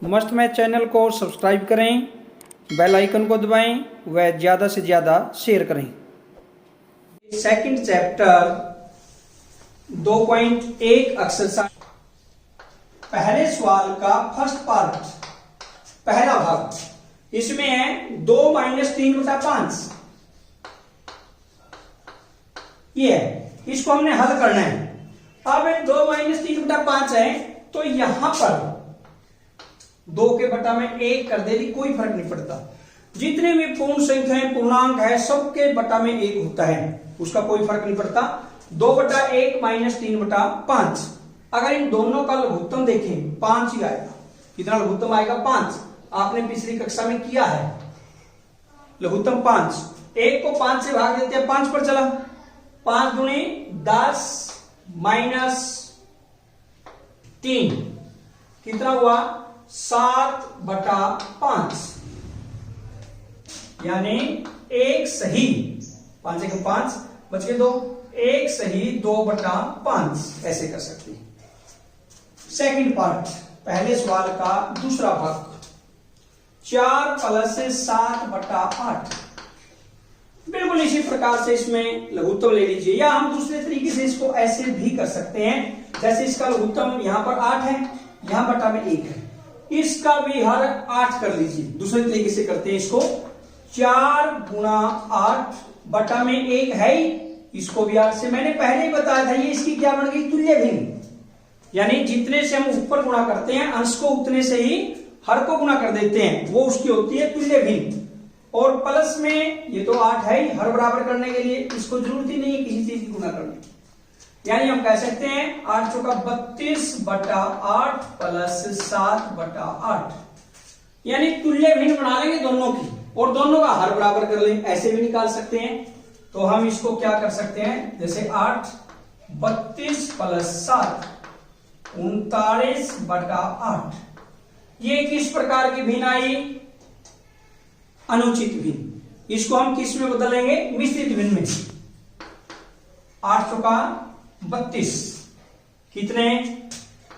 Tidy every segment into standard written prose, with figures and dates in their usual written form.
Must math channel को subscribe करें, bell icon को दबाएं व ज़्यादा से ज़्यादा शेयर करें। सेकंड चैप्टर 2.1 एक्सरसाइज, पहले सवाल का फर्स्ट पार्ट, पहला भाग। इसमें है 2 - 3/5। ये है, इसको हमने हल करना है। अब 2 - 3/5 है तो यहां पर 2 के बटा में 1 कर देगी, कोई फर्क नहीं पड़ता। जितने भी पूर्ण संख्याएं पूर्णांक है सबके बटा में 1 होता है, उसका कोई फर्क नहीं पड़ता। 2/1 - 3/5। अगर इन दोनों का लघुत्तम देखें 5 ही आएगा। कितना लघुत्तम आएगा? 5। आपने पिछली कक्षा में किया है लघुत्तम 5। 1 को 5 से भाग देते हैं, 5 पर चला। 5 दूनी 10 - 3 कितना हुआ? 7/5। यानी एक सही 5 1 5 बच के 2, एक सही 2/5 ऐसे कर सकते हैं। सेकंड पार्ट, पहले सवाल का दूसरा भाग, 4 + 7/8। बिल्कुल इसी प्रकार से इसमें लघुत्तम ले लीजिए, या हम दूसरे तरीके से इसको ऐसे भी कर सकते हैं। जैसे इसका लघुत्तम यहां पर 8 है, यहां बटा में 1 है, इसका भी हर 8 कर लीजिए। दूसरे तरीके से करते हैं इसको, 4 × 8 बटा में 1 है ही, इसको भी 8 से। मैंने पहले ही बताया था, ये इसकी क्या बन गई? तुल्य भिन्न। यानी जितने से हम ऊपर गुणा करते हैं अंश को, उतने से ही हर को गुणा कर देते हैं, वो उसकी होती है तुल्य भिन्न। और प्लस में ये तो 8 है ही, हर बराबर करने के लिए इसको जरूरत ही नहीं है किसी चीज की गुणा करने की। यानी हम कह सकते हैं 8 चौका 32/8 + 7/8, यानी तुल्य भिन्न बना लेंगे दोनों की, और दोनों का हर बराबर कर लेंगे, ऐसे भी निकाल सकते हैं। तो हम इसको क्या कर सकते हैं, जैसे 8 32 + 7 39/8। ये किस प्रकार की भिन्न आई? अनुचित भिन्न। इसको हम किस में बदलेंगे? मिश्रित भिन्न में। 8 चौका 32, कितने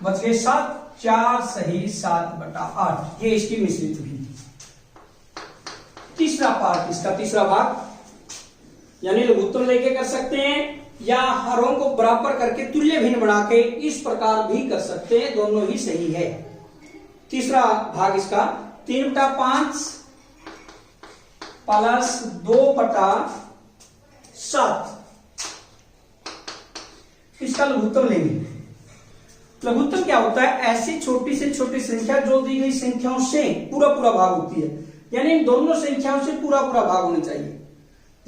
बच गए? 7, 4 सही 7/8। ये इसकी मिश्रित भिन्न। तीसरा पार्ट, इसका तीसरा भाग, यानी लघुत्तम लेके कर सकते हैं, या हरों को बराबर करके तुल्य भिन्न बना के इस प्रकार भी कर सकते हैं, दोनों ही सही है। तीसरा भाग इसका 3/5 + 2/7, इसका लघुत्तम लेंगे। लघुत्तम क्या होता है? ऐसी छोटी से छोटी संख्या जो दी गई संख्याओं से पूरा भाग होती है, यानी इन दोनों संख्याओं से पूरा भाग होना चाहिए।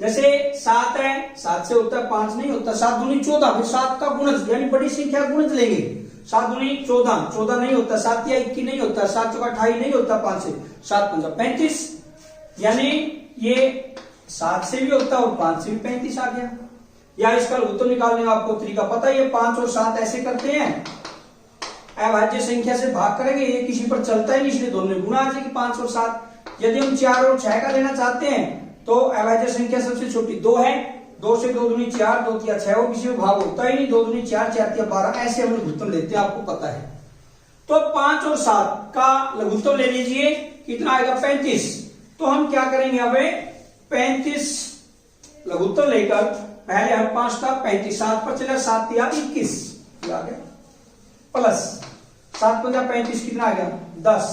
जैसे 7 है, 7 से होता है 5 नहीं होता, 7 दूनी 14, फिर 7 का गुणज यानी बड़ी संख्या गुणज लेंगे। 7 दूनी 14, 14 नहीं होता, 7 या 21 नहीं होता, 7 चौका 28 नहीं होता, 5 से 7 × 5 = 35, यानी ये 7 से भी होता है और 5 से भी 35 आ गया। या इसका लघुत्तम निकालने का आपको तरीका पता है, ये 5 और 7 ऐसे करते हैं, अभाज्य संख्या से भाग करेंगे, ये किसी पर चलता ही नहीं, इसलिए दोनों में गुणा आ जाएगी 5 और 7। यदि हम 4 और 6 का लेना चाहते हैं तो अभाज्य संख्या सबसे छोटी 2 है, 2 से 2 दूनी 4, 2 तिया 6, वो किसी में भाग होता ही नहीं, 2 दूनी 4, 4 तिया 12, ऐसे हम लघुत्तम लेते हैं, आपको पता है। तो 5 और 7 का लघुत्तम ले लीजिए, कितना आएगा? 35। तो हम क्या करेंगे? अब 35 लघुत्तम लेकर पहले हम 5 था, 35 7 पर चला, 7 तिया 21 आ गया, प्लस 7 × 35 कितना आ गया? 10,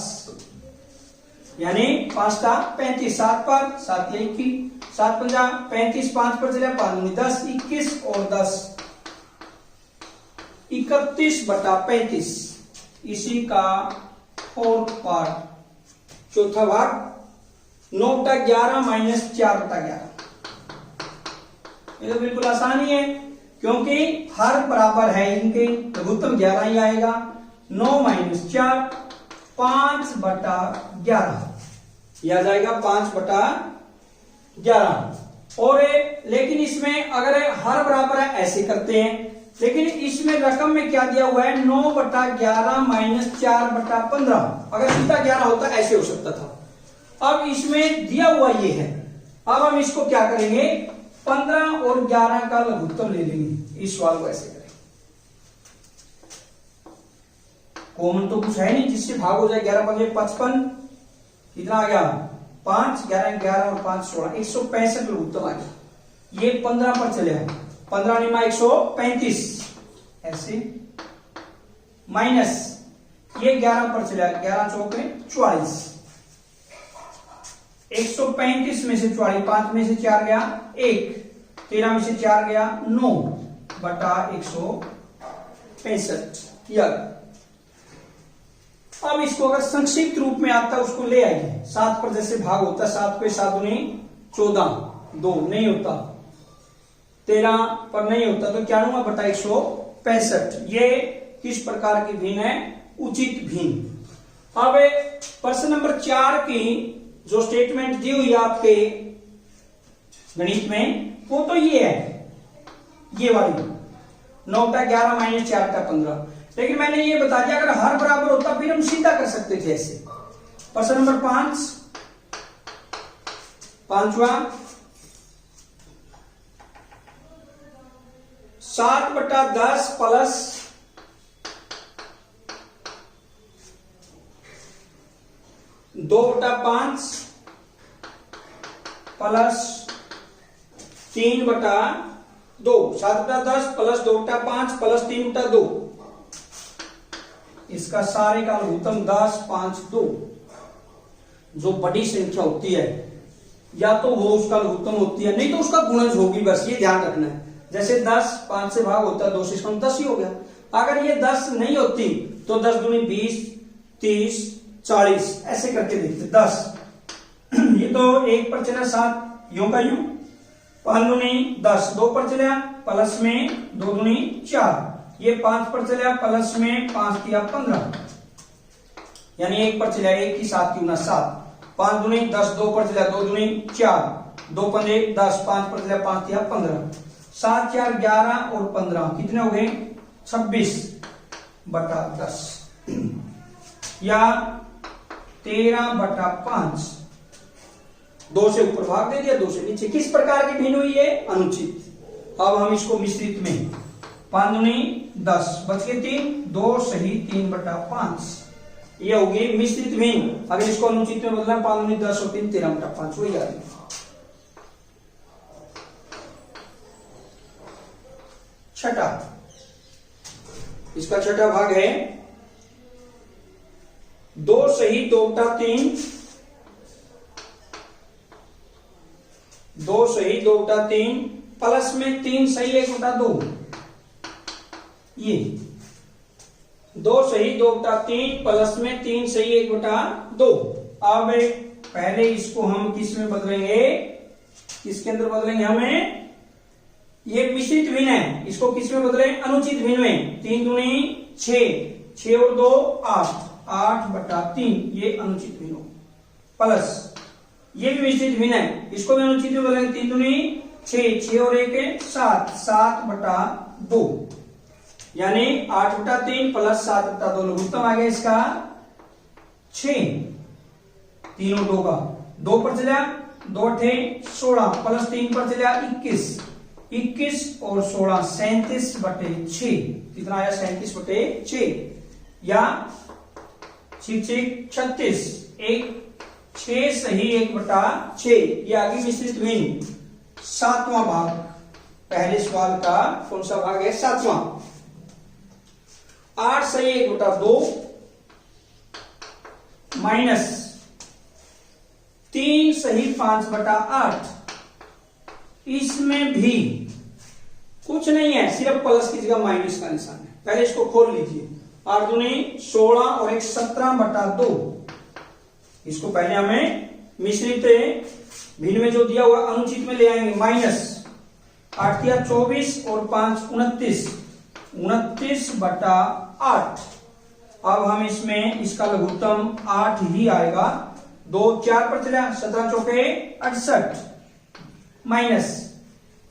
यानी 5 था 35, 7 पर 7 तिया 21, 7 × 35, 5 पर चला, 5 दूनी 10, 21 और 10 31/35। इसी का फोर्थ पार्ट, चौथा भाग, 9/11 - 4/11। ये तो बिल्कुल आसान ही है, क्योंकि हर बराबर है इनके, लघुत्तम 11 ही आएगा। 9 - 4 5/11, यह आ जाएगा 5/11। और लेकिन इसमें अगर हर बराबर है ऐसे करते हैं, लेकिन इसमें रकम में क्या दिया हुआ है? 9/11 - 4/15। अगर सीधा 11 होता ऐसे हो सकता था, अब इसमें दिया हुआ ये है। अब हम इसको क्या करेंगे? 15 और 11 का लघुत्तम ले लेंगे। इस सवाल को ऐसे करें, कॉमन तो कुछ है नहीं जिससे भाग हो जाए। 11 पंजे 55, कितना आ गया 5, 11 11 और 5 16, 165 लघुत्तम आ गया। ये 15 पर चले, 15 निमा 135 ऐसे, माइनस ये 11 पर चला, 11 चौके 44, 135 में से 44, 5 में से 4 गया 1, 13 में से 4 गया 9 बटा 165 किया। अब इसको अगर संक्षिप्त रूप में आता है उसको ले आइए। 7 पर जैसे भाग होता है, 7 पे 7 दूनी 14, 2 नहीं होता, 13 पर नहीं होता तो क्या लूंगा बटा 165। ये किस प्रकार की भिन्न है, उचित भिन्न। अब प्रश्न नंबर 4 की जो स्टेटमेंट दी हुई आपके गणित में वो तो ये है, ये वाली 9 का 11 माइनस 4 का 15। लेकिन मैंने ये बता दिया अगर हर बराबर होता फिर हम सीधा कर सकते थे ऐसे। प्रश्न नंबर 5, पांचवा 7 बटा 10 प्लस 2 बटा 5 प्लस 3 बटा 2, 7 बटा 10 प्लस 2 बटा 5 प्लस 3 बटा 2, इसका सारे का लघुत्तम 10 5 2। जो बड़ी संख्या होती है या तो वो उसका लघुत्तम होती है, नहीं तो उसका गुणज होगी, बस ये ध्यान रखना है। जैसे 10 5 से भाग होता है, 2 से कम 10 ही हो गया। अगर ये 10 नहीं होती तो 10 दूनी 20 30 40 ऐसे करके देखते 10 ये तो 1 पर चला 7 यूं का यूं, 5 दूनी 10, 2 पर चला प्लस में 2 दूनी 4, ये 5 पर चला प्लस में 5 किया 15, यानी 1 पर चला 1 की 7 की 7, 5 दूनी 10, 2 पर चला 2 दूनी 4, 2 पंजे 10, 5 पर चला 5 किया 15, 7 4 11 और 15 कितने हो गए 26 बटा 10 या 13 बटा 5। 2 से ऊपर भाग दे दिया, 2 से नीचे। किस प्रकार की भिन्न हुई है, अनुचित। अब हम इसको मिश्रित में 5 दूनी 10 बच गए 3, 2 सही 3 बटा 5, ये होगी मिश्रित भिन्न। अगर इसको अनुचित में बदला 5 दूनी 10 और 3 13 बटा 5 वही आ गई। छठा, इसका छठा भाग है 2 सही 2 बटा 3, 2 सही 2 बटा 3 प्लस में 3 सही 1 बटा 2, ये 2 सही 2 बटा 3 प्लस में 3 सही 1 बटा 2। अब पहले इसको हम किस में बदलेंगे, किसके अंदर बदलेंगे, हमें ये मिश्रित भिन्न है, इसको किस में बदले, अनुचित भिन्न में। 3 दूनी 6, 6 और 2 8, 8 बटा 3 ये अनुचित भिन्न प्लस ये भी मिश्रित भिन्न है, इसको भी अनुचित में बदलेंगे। 3 दूनी 6, 6 और 1 7, 7 बटा 2 यानी 8 बटा 3 प्लस 7 बटा 2 लघुत्तम आ गया इसका 6, 3 और 2 का 2 पर चला 2 8 16 प्लस 3 पर चला 21, 21 और 16 37 बटे 6, कितना आया 37 बटे 6 या 36 1 6 सही 1 बटा 6, ये आगे मिश्रित भिन्न। 7वां भाग, पहले सवाल का कौन सा भाग है, 7वां। 8 सही 1 बटा 2 माइनस 3 सही 5 बटा 8, इसमें भी कुछ नहीं है, सिर्फ प्लस की जगह माइनस का निशान है। पहले इसको खोल लीजिए, 8 दूनी 16 और 1 17 बटा 2, इसको पहले हमें मिश्रित भिन्न में जो दिया हुआ अनुचित में ले आएंगे। माइनस 8 किया 24 और 5 29, 29 बटा 8। अब हम इसमें इसका लघुत्तम 8 ही आएगा, 2 4 पर चला 17 चौके 68 माइनस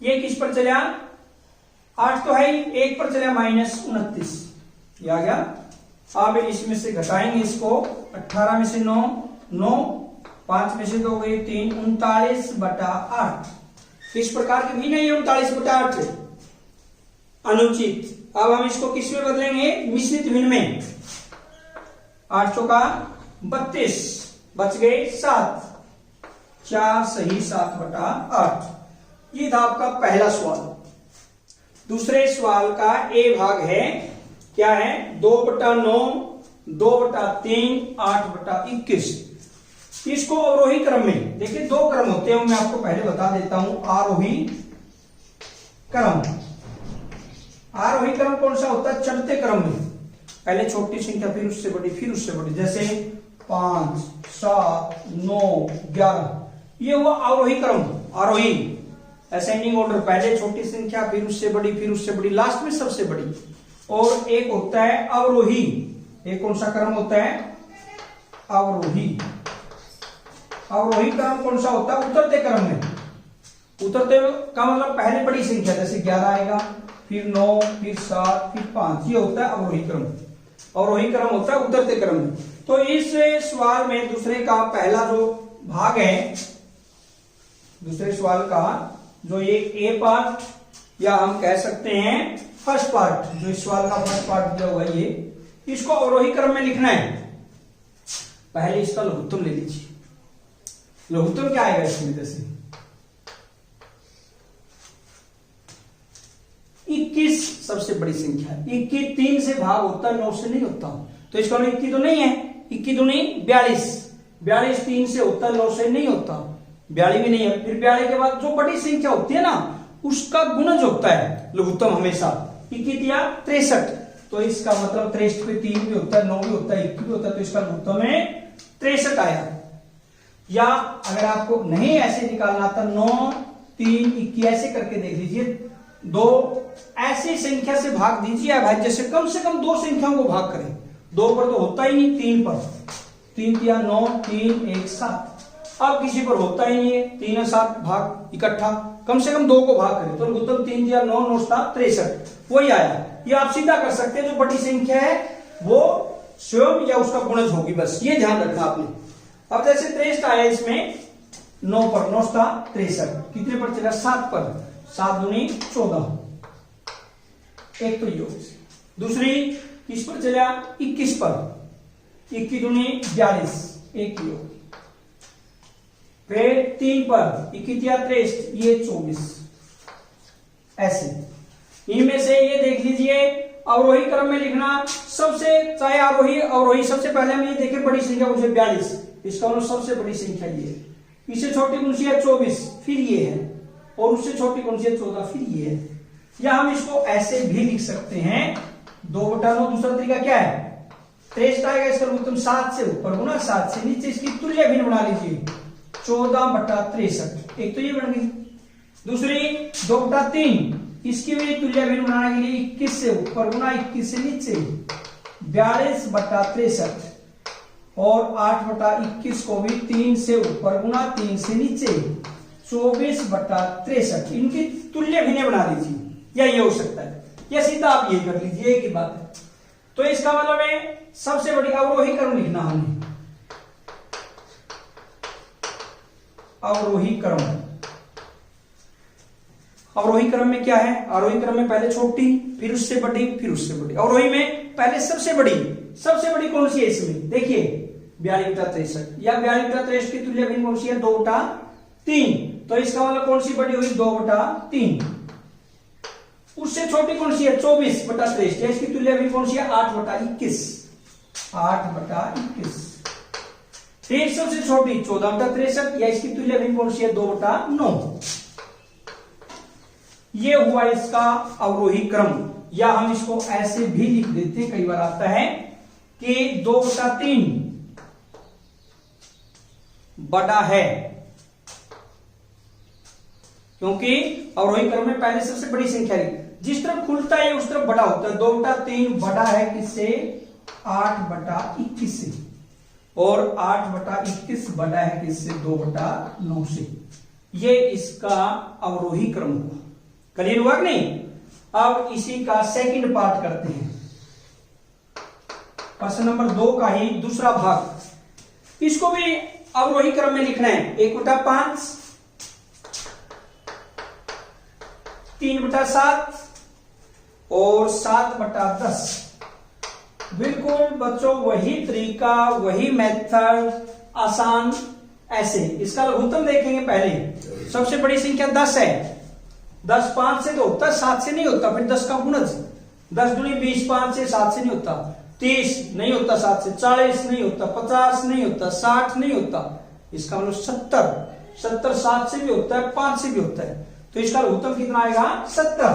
ये किस पर चला 8 तो है ही, 1 पर चला माइनस 29, ये आ गया। अब इसमें से घटाएंगे इसको, 18 में से 9 9, 5 में से 2 गए 3, 39 बटा 8। किस प्रकार की भी नहीं है 39 बटा 8 अनुचित। अब हम इसको किस में बदलेंगे, मिश्रित भिन्न में। 8 चौका 32, बच गए 7, 4 सही 7/8। ये था आपका पहला सवाल। दूसरे सवाल का ए भाग है, क्या है, 2/9, 2/3, 8/21। इसको अवरोही क्रम में देखिए, 2 क्रम होते हैं, मैं आपको पहले बता देता हूं। आरोही क्रम, आरोही क्रम कौन सा होता है, चढ़ते क्रम में पहले छोटी संख्या, फिर उससे बड़ी, फिर उससे बड़ी, जैसे 5, 7, 9, 11, ये हुआ आरोही क्रम। आरोही असेंडिंग ऑर्डर, पहले छोटी संख्या, फिर उससे बड़ी, फिर उससे बड़ी, लास्ट में सबसे बड़ी। और एक होता है अवरोही, एक कौन सा क्रम होता है, अवरोही। अवरोही क्रम कौन सा होता है, उतरते क्रम में। उतरते का मतलब पहले बड़ी संख्या, जैसे 11 आएगा, फिर 9, फिर 7, फिर 5, ये होता है अवरोही क्रम। अवरोही क्रम होता है उतरते क्रम में। तो इस सवाल में दूसरे का पहला जो भाग है, दूसरे सवाल का जो ये ए पार्ट, या हम कह सकते हैं फर्स्ट पार्ट, जो इस सवाल का फर्स्ट पार्ट दिया हुआ है, ये इसको अवरोही क्रम में लिखना है। पहले इसका लघुत्तम ले लीजिए। लघुत्तम क्या आएगा इसमें, जैसे 21 सबसे बड़ी संख्या, 21 3 से भाग होता है, 9 से नहीं होता। तो इसका 21 तो नहीं है, 21 दूनी 42, 42 3 से होता है, 9 से नहीं होता, 42 भी नहीं है। फिर 42 के बाद जो बड़ी संख्या होती है ना, उसका गुणज होता है लघुत्तम हमेशा, 21 या 63। तो इसका मतलब 63 पे 3 भी होता है, 9 भी होता है, 21 भी होता है, तो इसका लघुत्तम में 63 आया। या अगर आपको नहीं ऐसे निकालना था, 9, 3, 21 ऐसे करके देख लीजिए। 2 ऐसी संख्या से भाग दीजिए भाई, जैसे कम से कम 2 संख्याओं को भाग करें। 2 पर तो होता ही नहीं, 3 पर, 3 या 9, 3, 1, 7। अब किसी पर होता ही नहीं है, 3 और 7 भाग इकट्ठा, कम से कम 2 को भाग करें, तो लघुत्तम 3 या 9, 9 7 63, वही आया। ये आप सीधा कर सकते हैं, जो बड़ी संख्या है वो स्वयं या उसका गुणज होगी, बस ये ध्यान रखना आपने। अब जैसे 63 आया, इसमें 9 पर, 9 63, कितने पर चला, 7 पर, 7 दूनी 14, एक तो योग। दूसरी किस पर चला, 21 पर, 21 दूनी 42, एक योग। फिर 3 पर, 21 या 23, ये 24, ऐसे। इनमें से ये देख लीजिए, अवरोही क्रम में लिखना सबसे, चाहे आरोही अवरोही, सबसे पहले हम ये देखें बड़ी संख्या कौन सी, 42, इसका मतलब सबसे बड़ी संख्या ये। इससे छोटी कौन सी है, 24, फिर ये है, और उससे छोटी कौन सी है, 14, फिर ये है। या हम इसको ऐसे भी लिख सकते हैं, 2/9। दूसरा तरीका क्या है, 63 आएगा, इसका लघुत्तम 7 से ऊपर गुना 7 से नीचे, इसकी तुल्य भिन्न बना लीजिए, 14/63, एक तो ये बन गई। दूसरी 2/3, इसकी भी तुल्य भिन्न बनाने के लिए 21 से ऊपर गुना 21 से नीचे, 42/63, और 8/21 को भी 3 से ऊपर गुना 3 से नीचे, 24/63, इनकी तुल्य भिन्न बना लीजिए, या ये हो सकता है, या सीधा आप ये कर लीजिए, एक ही बात है। तो इसका मतलब है सबसे बड़ी अवरोही क्रम लिखना हमने, अवरोही क्रम। अवरोही क्रम में क्या है, आरोही क्रम में पहले छोटी, फिर उससे बड़ी, फिर उससे बड़ी। अवरोही में पहले सबसे बड़ी, सबसे बड़ी कौन सी है इसमें, देखिए 42/63, या 42/63 की तुल्य भिन्न कौन सी है, 2/3। तो इसका मतलब कौन सी बड़ी हुई, 2/3। उससे छोटी कौन सी है, 24/63, या इसकी तुल्य भिन्न कौन सी है, 8/21, 8/21। फिर सबसे छोटी 14/63, या इसकी तुल्य भिन्न कौन सी है, 2/9। ये हुआ इसका अवरोही क्रम। या हम इसको ऐसे भी लिख देते हैं, कई बार आता है कि 2/3 बड़ा है, क्योंकि अवरोही क्रम में पहले सबसे बड़ी संख्या है, जिस तरफ खुलता है उस तरफ बड़ा होता है। 2/3 बड़ा है किससे, 8/21 से, और 8/21 बड़ा है किससे, 2/9 से। ये इसका अवरोही क्रम हुआ। क्लियर हुआ कि नहीं। अब इसी का सेकंड पार्ट करते हैं, प्रश्न नंबर 2 का ही दूसरा भाग। इसको भी अवरोही क्रम में लिखना है, 1/5, 3/7 और 7/10। बिल्कुल बच्चों, वही तरीका, वही मेथड, आसान। ऐसे इसका लघुत्तम देखेंगे। पहले सबसे बड़ी संख्या 10 है। 10 5 से तो होता है, 7 से नहीं होता। फिर 10 का गुणज 10 दूनी 20, 5 से 7 से नहीं होता। 30 नहीं होता 7 से। 40 नहीं होता। 50 नहीं होता। 60 नहीं होता। इसका मतलब 70 7 से भी होता है, 5 से भी होता है। तो इसका लघुत्तम कितना आएगा? 70।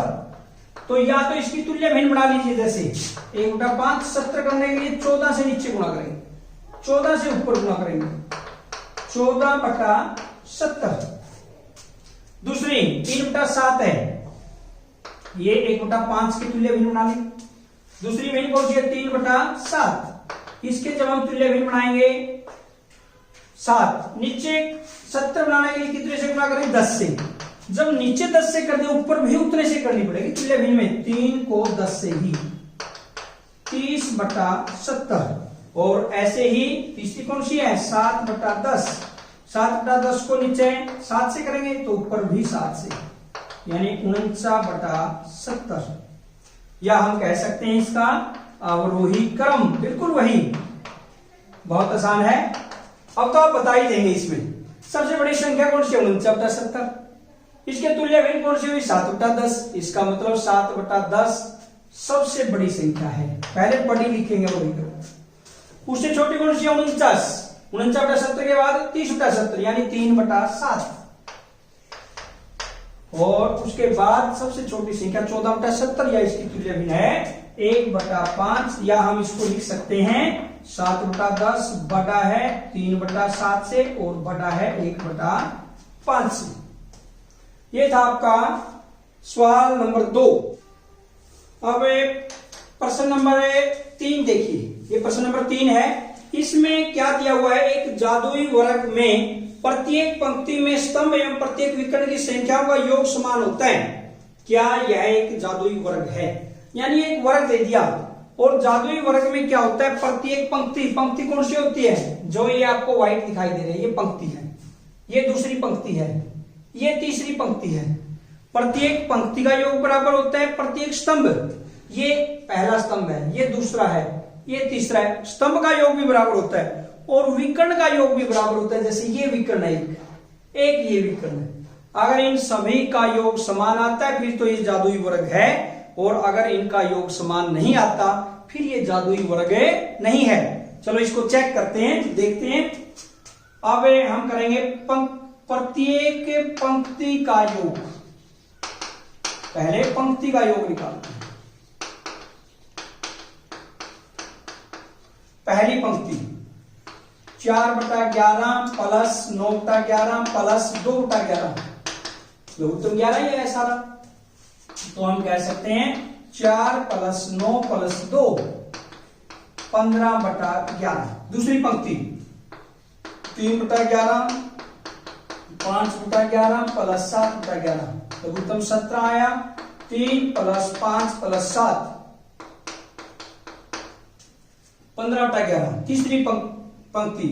तो या तो इसकी तुल्य भिन्न बना लीजिए। जैसे 1/5 70 करने के लिए 14 से नीचे गुणा करेंगे, 14 से ऊपर गुणा करेंगे, 14/70। दूसरी 3/7 है, ये 1/5 की तुल्य भिन्न बना लेंगे। दूसरी भिन्न कौन सी है? 3/7। इसके जब हम तुल्य भिन्न बनाएंगे 7, नीचे 70 बनाने के लिए कितने से गुणा करें? 10 से। जब नीचे 10 से कर दे, ऊपर भी उतने से करनी पड़ेगी तुल्य भिन्न में। 3 को 10 से ही 30/70। और ऐसे ही तीसरी कौन सी है? 7/10। 7/10 को नीचे 7 से करेंगे तो ऊपर भी 7 से, यानी 49/70। या हम कह सकते हैं इसका अवरोही क्रम। बिल्कुल वही, बहुत आसान है। अब तो आप बता ही देंगे। इसमें सबसे बड़ी संख्या कौन सी है? 49/70। इसके तुल्य भिन्न कौन सी हुई? 7/10। इसका मतलब 7/10 सबसे बड़ी संख्या है। पहले बड़ी लिखेंगे वही क्रम। उससे छोटी कौन सी है? 49। 49/70 के बाद 30/70, यानी 3/7। और उसके बाद सबसे छोटी संख्या 14/70, या इसकी तुल्य भिन्न है 1/5। या हम इसको लिख सकते हैं 7/10 बटा है 3/7 से, और बटा है 1/5 से। ये था आपका सवाल नंबर 2। अब प्रश्न नंबर 3 देखिए। ये प्रश्न नंबर 3 है। इसमें क्या दिया हुआ है? एक जादुई वर्ग में प्रत्येक पंक्ति में स्तंभ एवं प्रत्येक विकर्ण की संख्याओं का योग समान होता है। क्या यह एक जादुई वर्ग है? यानी एक वर्ग दे दिया, और जादुई वर्ग में क्या होता है? प्रत्येक पंक्ति कौन सी होती है? जो ये आपको व्हाइट दिखाई दे रही है, ये पंक्ति है, ये दूसरी पंक्ति है, ये तीसरी पंक्ति है। प्रत्येक पंक्ति का योग बराबर होता है प्रत्येक स्तंभ। ये पहला स्तंभ है, ये दूसरा है, ये तीसरा है। स्तंभ का योग भी बराबर होता है, और विकर्ण का योग भी बराबर होता है। जैसे ये विकर्ण है, एक ये विकर्ण है। अगर इन सभी का योग समान आता है फिर तो ये जादुई वर्ग है, और अगर इनका योग समान नहीं आता फिर ये जादुई वर्ग नहीं है। चलो इसको चेक करते हैं, देखते हैं। अब हम करेंगे प्रत्येक पंक्ति का योग। पहले पंक्ति का योग निकालते हैं। पहली पंक्ति 4/11 प्लस 9/11 प्लस 2/11, लघुत्तम 11 ही है सारा। तो हम कह सकते हैं 4 प्लस 9 प्लस 2 15/11। दूसरी पंक्ति 3/11 5/11 प्लस 7/11, लघुत्तम 17 आया। 3 प्लस 5 प्लस 7 15/11। तीसरी पंक्ति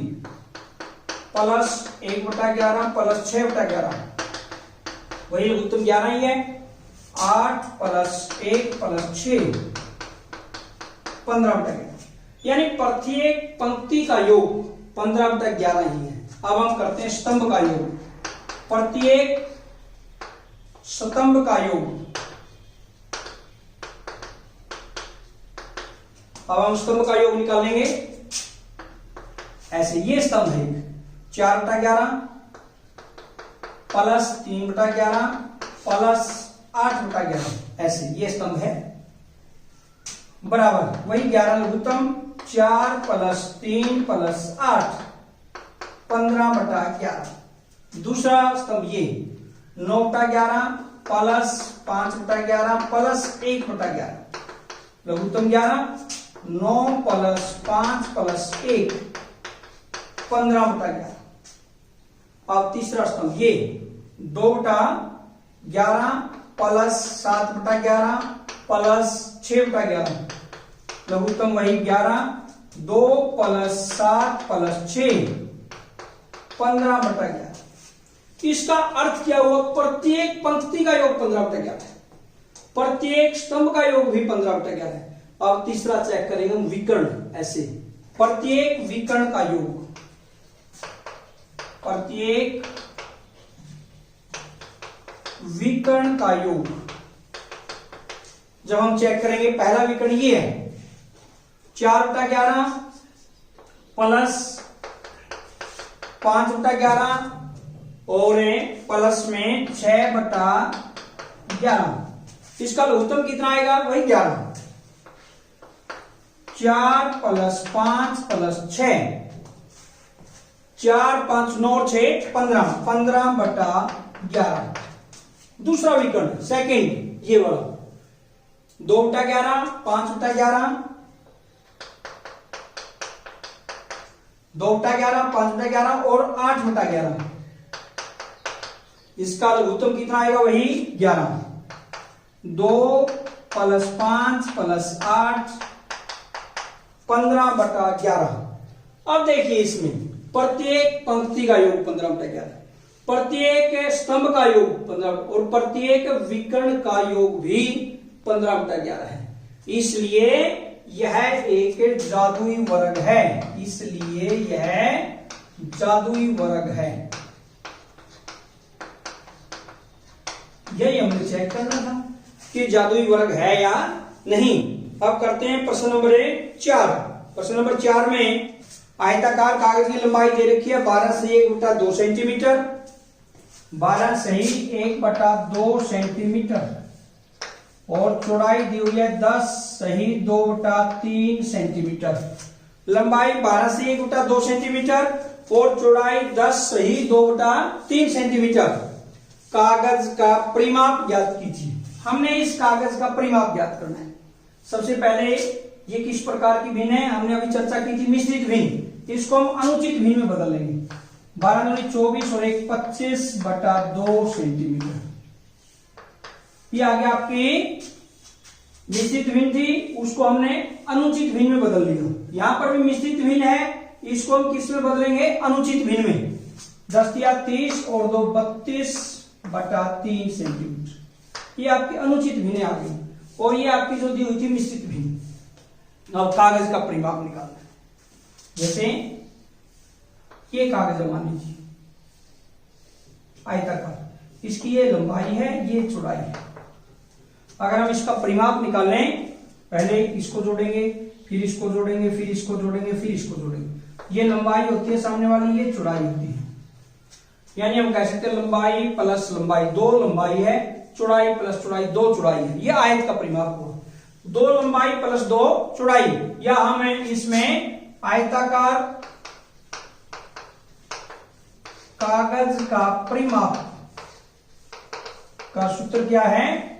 प्लस 1/11 प्लस 6/11, वही लघुत्तम 11 ही है। 8 प्लस 1 प्लस 6 15/11, यानी प्रत्येक पंक्ति का योग 15/11 ही है। अब हम करते हैं स्तंभ का योग। प्रत्येक स्तंभ का योग। अब हम स्तंभ का योग निकालेंगे ऐसे। ये स्तंभ है 4/11 प्लस 3/11 प्लस 8/11, ऐसे ये स्तंभ है। बराबर वही 11 लघुत्तम 4 प्लस 3 प्लस 8 15/11। दूसरा स्तंभ ये 9/11 प्लस 5/11 प्लस 1/11, लघुत्तम 11। 9 plus 5 plus 1 15/11। अब तीसरा स्तंभ ये 2/11 प्लस 7/11 प्लस 6/11, लघुत्तम वही 11। 2 प्लस 7 प्लस 6 15/11। इसका अर्थ क्या हुआ? प्रत्येक पंक्ति का योग 15/11 है, प्रत्येक स्तंभ का योग भी 15/11 है। अब तीसरा चेक करेंगे हम विकर्ण। ऐसे प्रत्येक विकर्ण का योग, प्रत्येक विकर्ण का योग जब हम चेक करेंगे, पहला विकर्ण ये है 4/11 प्लस 5/11 और प्लस में 6/11। इसका लघुत्तम कितना आएगा? वही 11। 4 प्लस 5 प्लस 6, 4 5 9 6 15, 15/11। दूसरा विकर्ण सेकंड ये वाला 2/11, 5/11, 2/11, 5/11 और 8/11। इसका लघुत्तम कितना आएगा? वही 11। 2 प्लस 5 प्लस 8, 15/11। अब देखिए इसमें प्रत्येक पंक्ति का योग 15/11, प्रत्येक स्तंभ का योग 15 और प्रत्येक विकर्ण का योग भी 15/11 है। इसलिए यह एक जादुई वर्ग है, इसलिए यह जादुई वर्ग है। यही हमें चेक करना था कि जादुई वर्ग है या नहीं। अब करते हैं प्रश्न नंबर 4। प्रश्न नंबर 4 में आयताकार कागज की लंबाई दे रखी है 12 सही 1/2 सेंटीमीटर, 12 सही 1/2 सेंटीमीटर और चौड़ाई दी हुई है 10 सही 2/3 सेंटीमीटर। लंबाई 12 से 1/2 सेंटीमीटर और चौड़ाई 10 सही 2/3 सेंटीमीटर। कागज का परिमाप ज्ञात कीजिए। हमने इस कागज का परिमाप ज्ञात करना है। सबसे पहले ये किस प्रकार की भिन्न है? हमने अभी चर्चा की थी मिश्रित भिन्न। इसको हम अनुचित भिन्न में बदल लेंगे। 12 दूनी 24 और 1 25/2 सेंटीमीटर। ये आ गया आपकी मिश्रित भिन्न थी, उसको हमने अनुचित भिन्न में बदल लिया। यहां पर भी मिश्रित भिन्न है, इसको हम किस में बदलेंगे? अनुचित भिन्न में। 10 या 30 और 2 32/3 सेंटीमीटर। ये आपकी अनुचित भिन्न आ गई और ये आपकी जो दी हुई थी मिश्रित भिन्न। अब कागज का परिमाप निकालना है। जैसे ये कागज मान लीजिए आयताकार, इसकी ये लंबाई है, ये चौड़ाई है। अगर हम इसका परिमाप निकालें, पहले इसको जोड़ेंगे, फिर इसको जोड़ेंगे, फिर इसको जोड़ेंगे, फिर इसको जोड़ेंगे। ये लंबाई होती है सामने वाली, ये चौड़ाई होती है। यानी हम कह सकते हैं लंबाई प्लस लंबाई 2 लंबाई है, चौड़ाई प्लस चौड़ाई 2 चौड़ाई है। ये आयत का परिमाप हुआ। 2 लंबाई प्लस 2 चौड़ाई, या हमें इसमें आयताकार कागज का परिमाप का सूत्र क्या है?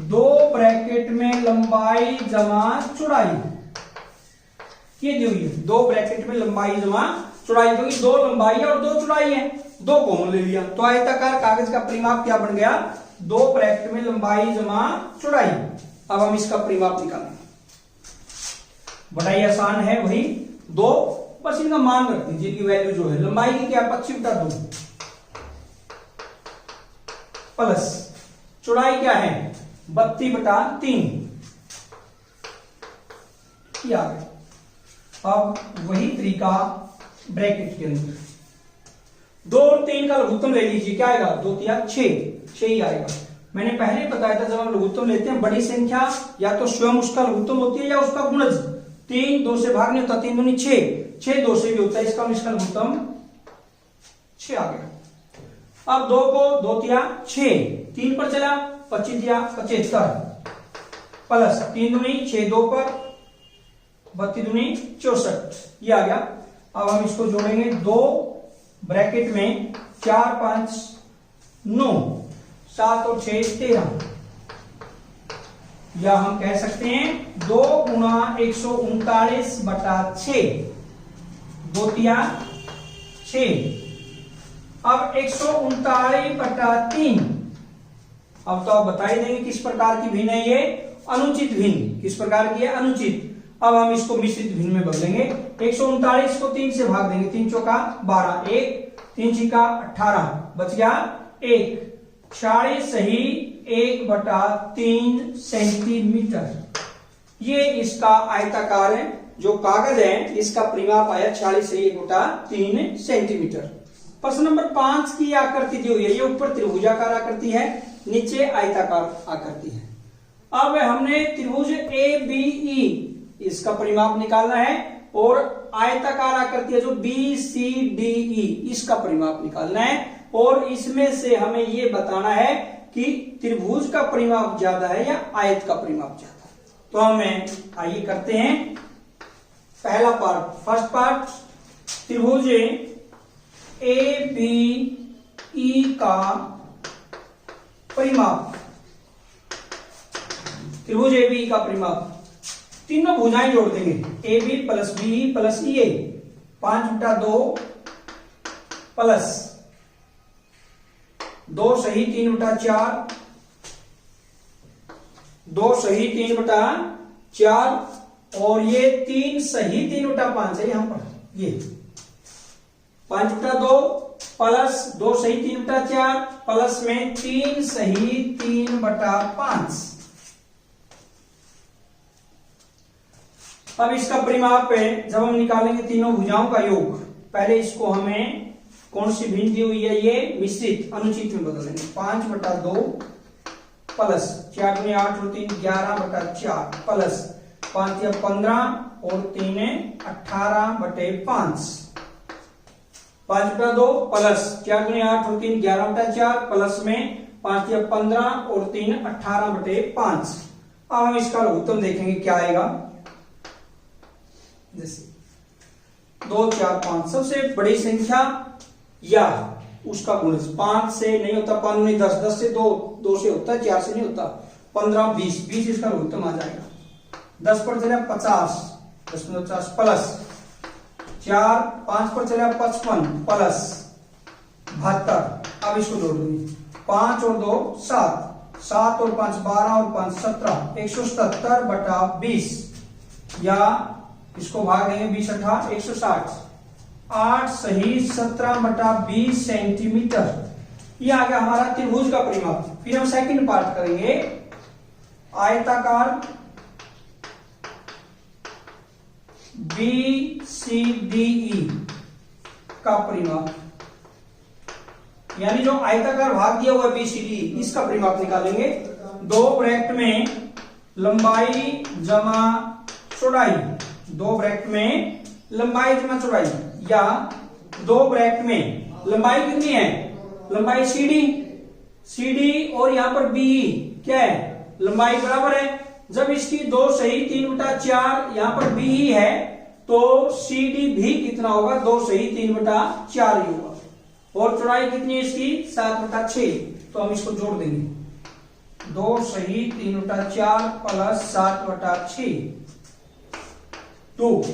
2 ब्रैकेट में लंबाई जमा चौड़ाई। ये दी हुई है 2 ब्रैकेट में लंबाई जमा चौड़ाई, क्योंकि 2 लंबाई है और 2 चौड़ाई है, 2 कॉमन ले लिया तो आयताकार कागज का परिमाप क्या बन गया? 2 ब्रैकेट में लंबाई जमा चौड़ाई। अब हम इसका परिमाप निकालेंगे। बड़ा ही आसान है, वही 2, बस इनका मान रख दीजिए कि वैल्यू जो है लंबाई की क्या 25/2 प्लस चौड़ाई क्या है 32/3। आ गया। अब वही तरीका ब्रैकेट के अंदर 2 और 3 का लघुत्तम ले लीजिए। क्या आएगा? 2 3 6 ही आएगा। मैंने पहले बताया था जब हम लघुत्तम लेते हैं बड़ी संख्या या तो स्वयं उसका लघुत्तम होती है या उसका गुणज। 3 2 से भाग नहीं होता, 3 दूनी 6, 6 2 से भी होता है, इसका लघुत्तम 6 आ गया। अब 2 को 2 3 6, 3 पर चला 25 या 75 प्लस 3 दूनी 6 2 पर 32 दूनी 64, ये आ गया। अब हम इसको जोड़ेंगे 2 ब्रैकेट में 4 5 9, 7 और 6 13, या हम कह सकते हैं 2 गुणा 139/6, 2 3 6। अब 139/3, अब तो आप बता ही देंगे किस प्रकार की भिन्न है ये? अनुचित भिन्न। किस प्रकार की है? अनुचित। अब हम इसको मिश्रित भिन्न में बदलेंगे। 139 को 3 से भाग देंगे, 3 चौका 12, 1 3 छिका 18, बच गया 1, 46 सही 1/3 सेंटीमीटर। ये इसका आयताकार है जो कागज है, इसका परिमाप आया 46 सेंटीमीटर। प्रश्न नंबर 5 की आकृति दी हुई है, ये ऊपर त्रिभुजाकार आकृति है, नीचे आयताकार आकृति है। अब हमने त्रिभुज ABE इसका परिमाप निकालना है और आयताकार आकृति है जो BCDE इसका परिमाप निकालना है, और इसमें से हमें ये बताना है कि त्रिभुज का परिमाप ज्यादा है या आयत का परिमाप ज्यादा है। तो हमें आइए करते हैं पहला पार्ट, फर्स्ट पार्ट, त्रिभुज ABE का परिमाप। त्रिभुज ABE का परिमाप, तीनों भुजाएं जोड़ देंगे, AB plus BE plus EA, 5/2 plus 2 सही 3/4, 2 सही 3/4 और ये 3 सही 3/5 है यहां पर, ये 5/2 प्लस 2 सही 3/4 प्लस में 3 सही 3/5। अब इसका परिमाप है, जब हम निकालेंगे तीनों भुजाओं का योग, पहले इसको हमें कौन सी भिन्न दी हुई है, ये मिश्रित अनुचित में बदल देंगे, 5/2 प्लस 4 दूनी 8 और 3 11/4 प्लस 5 या 15 और 3 18/5, 5/2 प्लस 4 दूनी 8 और 3 11/4 प्लस में 5 या 15 और 3 18/5। अब हम इसका लघुत्तम देखेंगे क्या आएगा, जैसे 2 4 5, सबसे बड़ी संख्या या उसका गुणज, 5 से नहीं होता, 5 नहीं 10, 10 से 2 से होता है, 4 से नहीं होता, 15 20 इसका लघुत्तम आ जाएगा, 10 पर चले 50, 10 में 50 प्लस 4, 5 पर चले 55 प्लस 72। अब इसको जोड़ देंगे, 5 और 2 7, 7 और 5 12 और 5 17, 177/20 या इसको भाग देंगे 20 8 160, 8 सही 17/20 सेंटीमीटर। ये आ गया हमारा त्रिभुज का परिमाप। फिर हम सेकंड पार्ट करेंगे, आयताकार BCDE का परिमाप, यानी जो आयताकार भाग दिया हुआ है BCDE, इसका परिमाप निकालेंगे। 2 ब्रैकेट में लंबाई जमा चौड़ाई, 2 ब्रैकेट में लंबाई जमा चौड़ाई, या 2 ब्रैकेट में लंबाई कितनी है, लंबाई CD और यहां पर BE क्या है, लंबाई बराबर है। जब इसकी 2 सही 3/4 यहां पर BE है तो CD भी कितना होगा, 2 सही 3/4 ही होगा, और चौड़ाई कितनी है इसकी 7/6। तो हम इसको जोड़ देंगे, 2 सही 3/4 प्लस 7/6 2,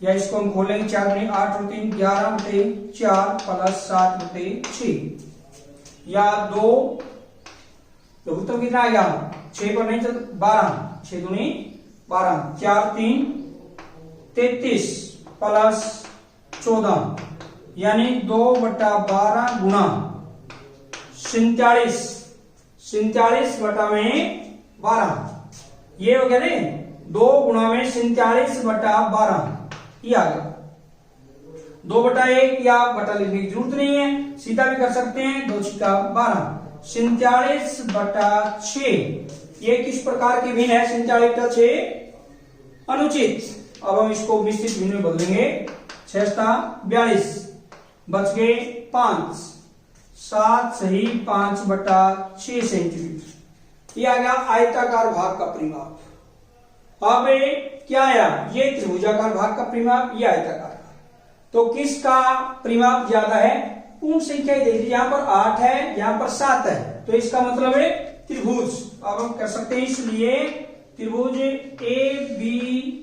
या इसको हम खोलेंगे 4 में 8 और 3 11/4 प्लस 7/6, या 2 लघुत्तम कितना आएगा, 6 पर नहीं चल 12, 6 दूनी 12, 4 3 33 प्लस 14, यानी 2/12 गुणा 47/12, ये हो गया नहीं, 2 गुणा में 47/12 ये आ गया। 2/1 या बटा लिखने की जरूरत नहीं है, सीधा भी कर सकते हैं, 2 6 12, 47/6। ये किस प्रकार की भिन्न है, 47/6 अनुचित। अब हम इसको मिश्रित भिन्न में बदलेंगे, 6 42 बच गए 5, 7 सही 5/6 सेंटीमीटर। ये आ गया आयताकार भाग का परिमाप। अब क्या आया, ये त्रिभुजाकार भाग का परिमाप, ये आयताकार। तो किसका परिमाप ज्यादा है, पूर्ण संख्या देख लीजिए, यहां पर 8 है, यहां पर 7 है, तो इसका मतलब है त्रिभुज। अब हम कर सकते हैं, इसलिए त्रिभुज ABE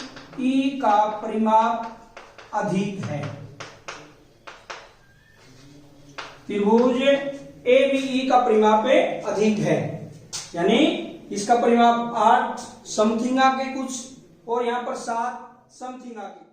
का परिमाप अधिक है। त्रिभुज ABE का परिमाप अधिक है, यानी इसका परिमाप 8 समथिंग आगे कुछ और यहां पर 7 समथिंग आगे।